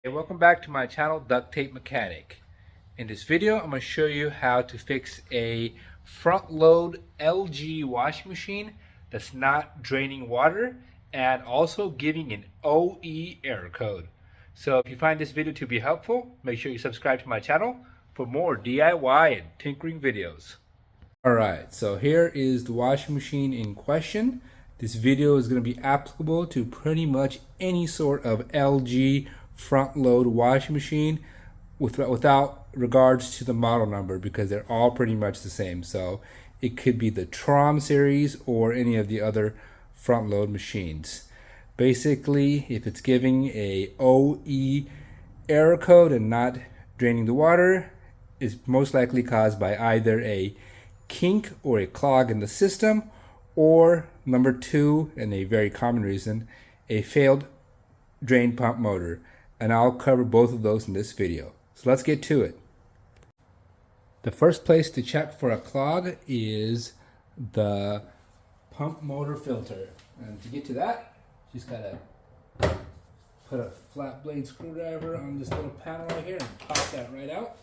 Hey, welcome back to my channel, Duct Tape Mechanic. In this video, I'm going to show you how to fix a front load LG washing machine that's not draining water and also giving an OE error code. So if you find this video to be helpful, make sure you subscribe to my channel for more DIY and tinkering videos. Alright, so here is the washing machine in question. This video is going to be applicable to pretty much any sort of LG front load washing machine without regards to the model number, because they're all pretty much the same. So it could be the TROM series or any of the other front load machines. Basically, if it's giving a OE error code and not draining the water, it's most likely caused by either a kink or a clog in the system, or number two, and a very common reason, a failed drain pump motor. And I'll cover both of those in this video. So let's get to it. The first place to check for a clog is the pump motor filter. And to get to that, just gotta put a flat blade screwdriver on this little panel right here and pop that right out.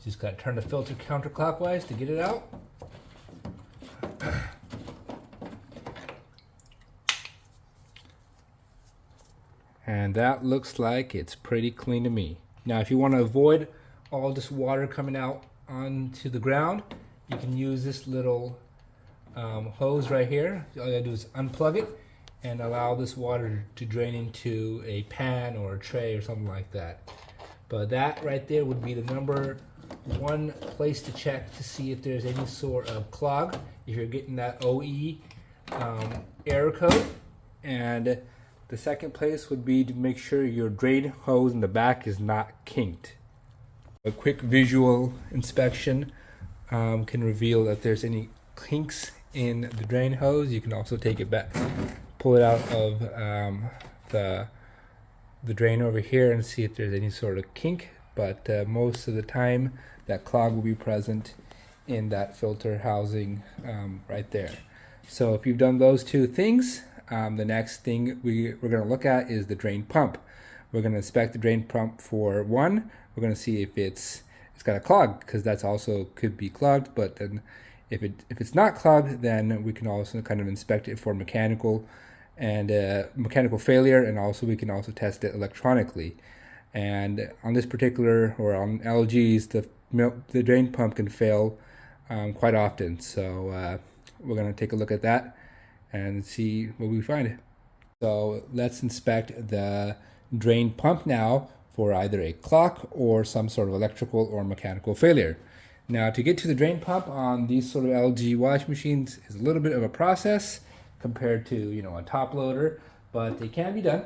Just gotta turn the filter counterclockwise to get it out. And that looks like it's pretty clean to me. Now, if you want to avoid all this water coming out onto the ground, you can use this little hose right here. All you gotta do is unplug it and allow this water to drain into a pan or a tray or something like that. But that right there would be the number one place to check to see if there's any sort of clog, if you're getting that OE error code. And the second place would be to make sure your drain hose in the back is not kinked. A quick visual inspection can reveal that there's any kinks in the drain hose. You can also take it back, pull it out of the drain over here and see if there's any sort of kink. But most of the time, that clog will be present in that filter housing right there. So if you've done those two things, the next thing we're going to look at is the drain pump. We're going to inspect the drain pump for one. We're going to see if it's got a clog, because that's also could be clogged. But then if it's not clogged, then we can also kind of inspect it for mechanical failure, and also we can also test it electronically. And on this particular, or on LG's, the drain pump can fail quite often. So we're going to take a look at that and see what we find. So let's inspect the drain pump now for either a clog or some sort of electrical or mechanical failure. Now, to get to the drain pump on these sort of LG washing machines is a little bit of a process compared to, you know, a top loader, but it can be done.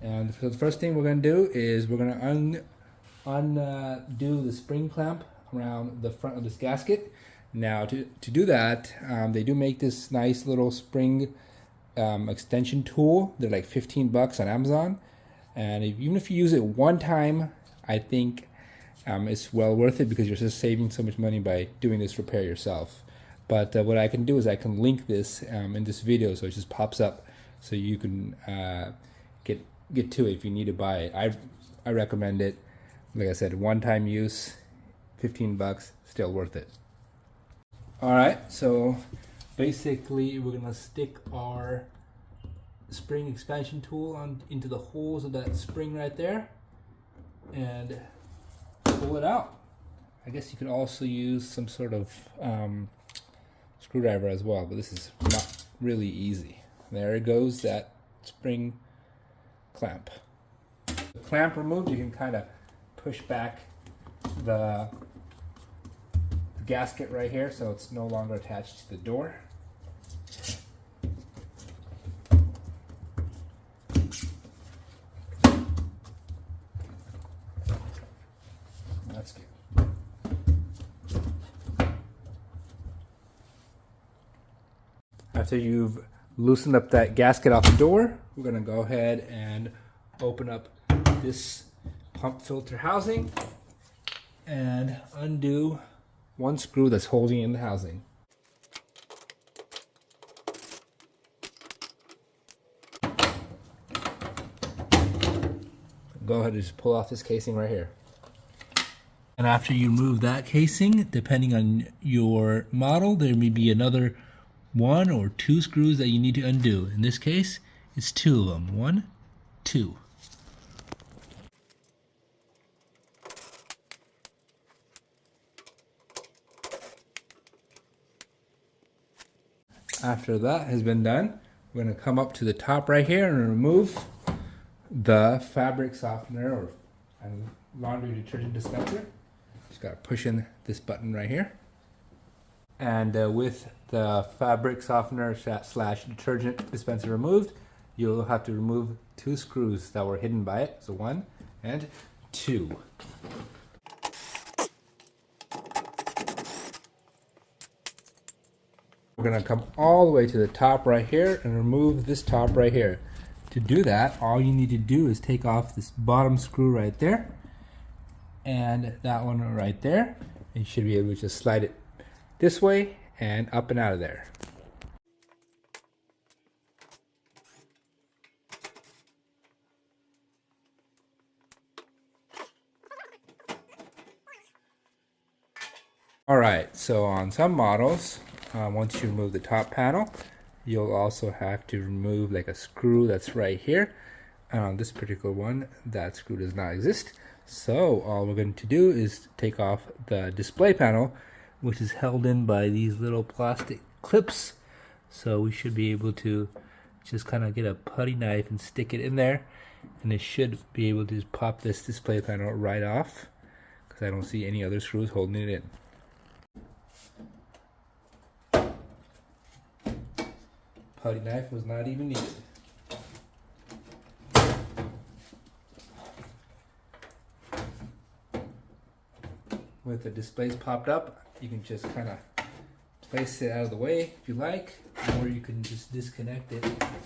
And so the first thing we're going to do is we're going to undo the spring clamp around the front of this gasket. Now, to do that, they do make this nice little spring extension tool. They're like 15 bucks on Amazon. And even if you use it one time, I think it's well worth it, because you're just saving so much money by doing this repair yourself. But what I can do is I can link this in this video, so it just pops up, so you can get to it if you need to buy it. I recommend it. Like I said, one-time use, 15 bucks, still worth it. All right, so basically we're gonna stick our spring expansion tool into the holes of that spring right there and pull it out. I guess you could also use some sort of screwdriver as well, but this is not really easy. There it goes, that spring clamp. The clamp removed, you can kind of push back the gasket right here, so it's no longer attached to the door. That's good. After you've loosened up that gasket off the door, we're going to go ahead and open up this pump filter housing and undo one screw that's holding in the housing. go ahead and just pull off this casing right here. And after you remove that casing, depending on your model, there may be another 1 or 2 screws that you need to undo. In this case, it's 2 of them. 1, 2. After that has been done, we're going to come up to the top right here and remove the fabric softener or laundry detergent dispenser. Just got to push in this button right here. And with the fabric softener slash detergent dispenser removed, you'll have to remove 2 screws that were hidden by it. So 1 and 2. We're going to come all the way to the top right here and remove this top right here. To do that, all you need to do is take off this bottom screw right there and that one right there. And you should be able to just slide it this way and up and out of there. Alright, so on some models, once you remove the top panel, you'll also have to remove like a screw that's right here. And on this particular one, that screw does not exist. So all we're going to do is take off the display panel, which is held in by these little plastic clips. So we should be able to just kind of get a putty knife and stick it in there, and it should be able to just pop this display panel right off, because I don't see any other screws holding it in. Putty knife was not even needed. With the displays popped up, you can just kind of place it out of the way if you like, or you can just disconnect it,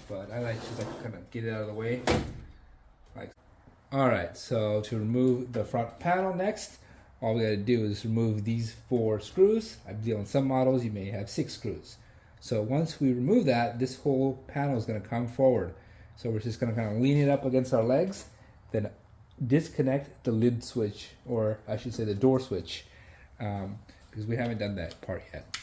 but I like to kind of get it out of the way. Alright, so to remove the front panel next, all we gotta do is remove these 4 screws. I believe on some models you may have 6 screws. So once we remove that, this whole panel is gonna come forward. So we're just gonna kind of lean it up against our legs, then disconnect the lid switch, or I should say the door switch, because we haven't done that part yet.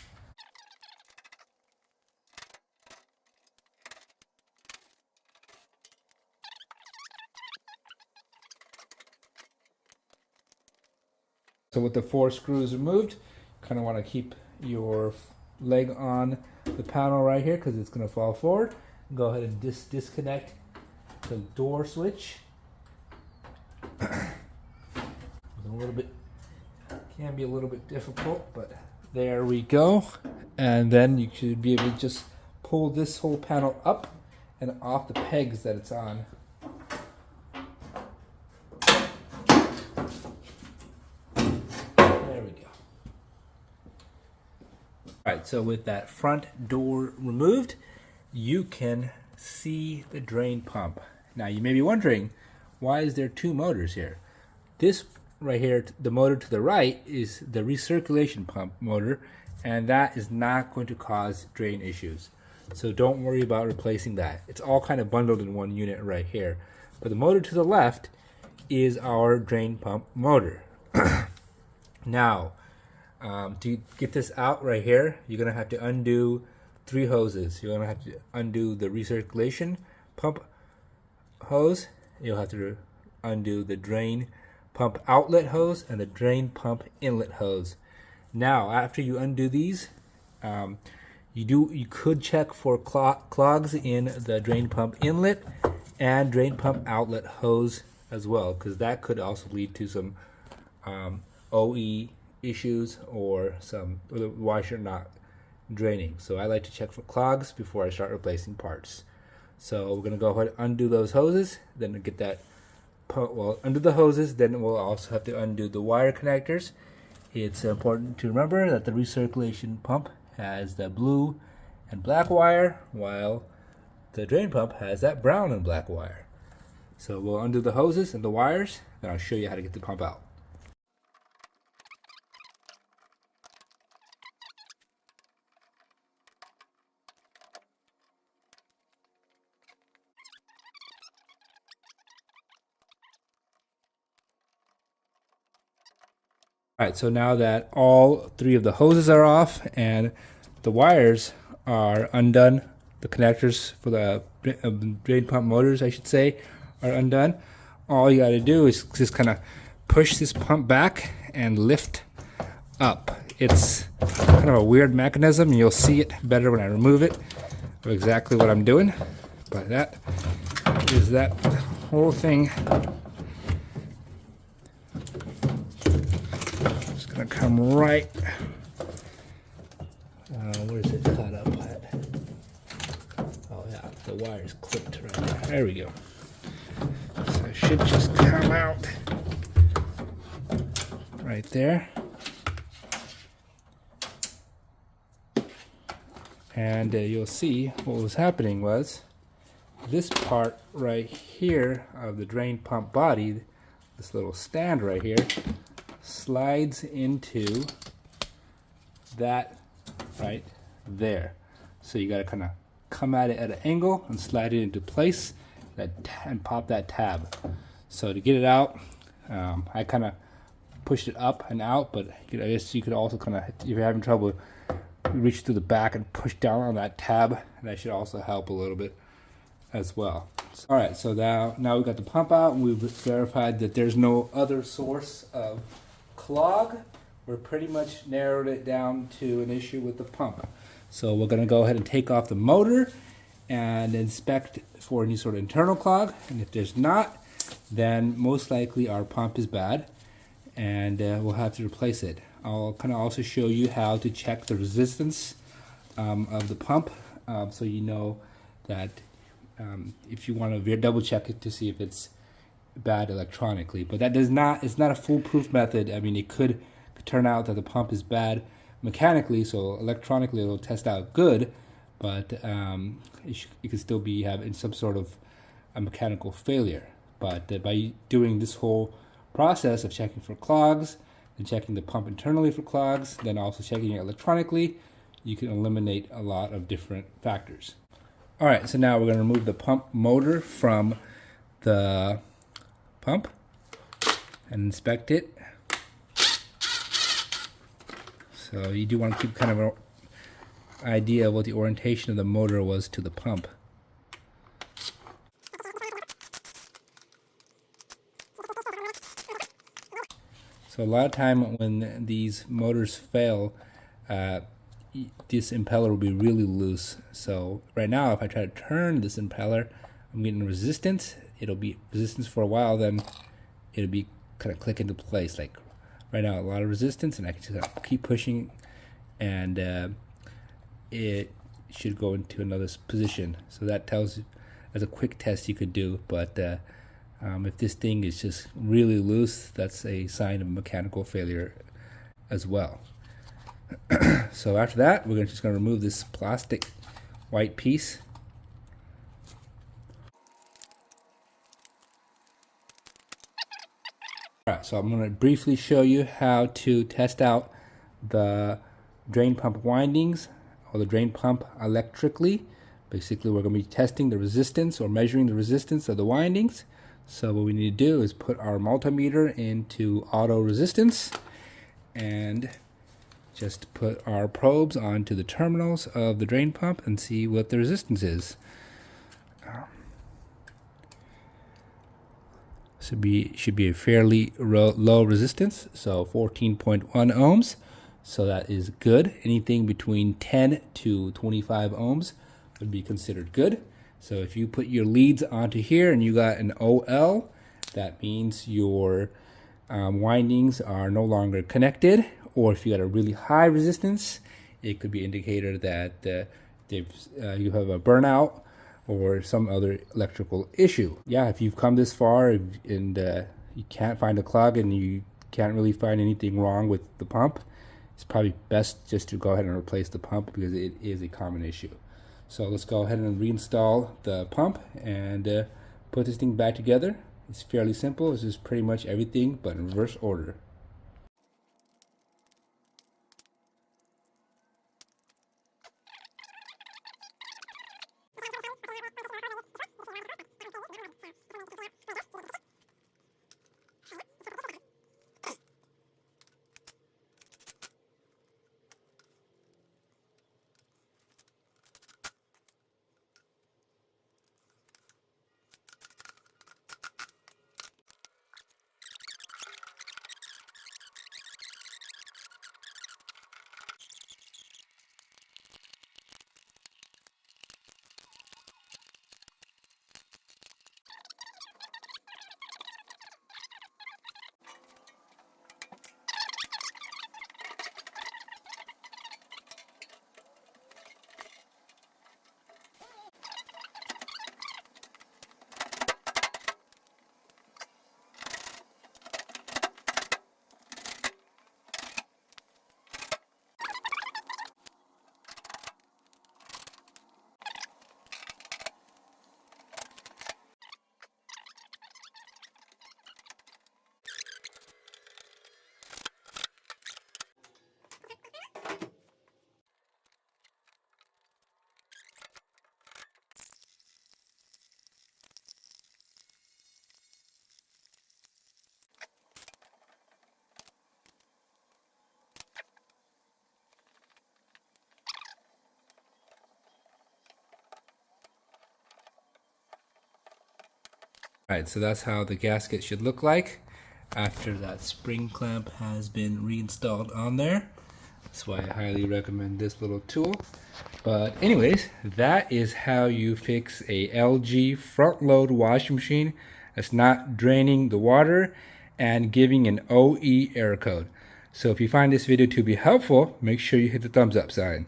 So with the 4 screws removed, kind of want to keep your leg on the panel right here because it's going to fall forward. Go ahead and disconnect the door switch. A little bit, can be a little bit difficult, but there we go. And then you should be able to just pull this whole panel up and off the pegs that it's on. There we go. Alright, so with that front door removed, you can see the drain pump. Now you may be wondering, why is there 2 motors here? This right here, the motor to the right, is the recirculation pump motor, and that is not going to cause drain issues. So don't worry about replacing that. It's all kind of bundled in one unit right here. But the motor to the left is our drain pump motor. Now, to get this out right here, you're going to have to undo 3 hoses. You're going to have to undo the recirculation pump hose. You'll have to undo the drain pump outlet hose and the drain pump inlet hose. Now, after you undo these, you could check for clogs in the drain pump inlet and drain pump outlet hose as well, because that could also lead to some OE issues or the washer not draining. So I like to check for clogs before I start replacing parts. So we're going to go ahead and undo those hoses, then get that undo the hoses, then we'll also have to undo the wire connectors. It's important to remember that the recirculation pump has the blue and black wire, while the drain pump has that brown and black wire. So we'll undo the hoses and the wires, and I'll show you how to get the pump out. All right, so now that all three of the hoses are off and the wires are undone, the connectors for the drain pump motors, I should say, are undone, all you got to do is just kind of push this pump back and lift up. It's kind of a weird mechanism, and you'll see it better when I remove it, of exactly what I'm doing. But that is that whole thing. Just gonna come right. Where's it cut up at? Oh yeah, the wire's clipped right there. There we go. So it should just come out right there. And you'll see what was happening was this part right here of the drain pump body, this little stand right here, slides into that right there. So you got to kind of come at it at an angle and slide it into place and pop that tab. So to get it out, I kind of pushed it up and out, but I guess you could also kind of, if you're having trouble, reach through the back and push down on that tab, and that should also help a little bit as well. All right, so now we've got the pump out, and we've verified that there's no other source of clog. We're pretty much narrowed it down to an issue with the pump. So we're going to go ahead and take off the motor and inspect for any sort of internal clog, and if there's not, then most likely our pump is bad, and we'll have to replace it. I'll kind of also show you how to check the resistance of the pump, so you know that if you want to double check it to see if it's bad electronically. But that does not, it's not a foolproof method. I mean, it could turn out that the pump is bad mechanically, so electronically it'll test out good, but it could still be having some sort of a mechanical failure. But by doing this whole process of checking for clogs, and checking the pump internally for clogs, then also checking it electronically, you can eliminate a lot of different factors. All right, so now we're going to remove the pump motor from the pump and inspect it. So you do want to keep kind of an idea of what the orientation of the motor was to the pump. So a lot of time when these motors fail, this impeller will be really loose. So right now, if I try to turn this impeller, I'm getting resistance. It'll be resistance for a while, then it'll be kind of click into place. Like right now, a lot of resistance, and I can just kind of keep pushing, and it should go into another position. So that tells you, as a quick test you could do, but if this thing is just really loose, that's a sign of mechanical failure as well. So after that, we're just going to remove this plastic white piece. All right, so I'm going to briefly show you how to test out the drain pump windings or the drain pump electrically. Basically, we're going to be testing the resistance or measuring the resistance of the windings. So what we need to do is put our multimeter into auto resistance and just put our probes onto the terminals of the drain pump and see what the resistance is. Should be a fairly low resistance, so 14.1 ohms. So that is good. Anything between 10 to 25 ohms would be considered good. So if you put your leads onto here and you got an OL, that means your windings are no longer connected. Or if you got a really high resistance, it could be an indicator that you have a burnout or some other electrical issue. Yeah, if you've come this far and you can't find a clog and you can't really find anything wrong with the pump, it's probably best just to go ahead and replace the pump because it is a common issue. So let's go ahead and reinstall the pump and put this thing back together. It's fairly simple. It's just pretty much everything but in reverse order. Alright, so that's how the gasket should look like after that spring clamp has been reinstalled on there. That's why I highly recommend this little tool. But anyways, that is how you fix a LG front load washing machine that's not draining the water and giving an OE error code. So if you find this video to be helpful, make sure you hit the thumbs up sign.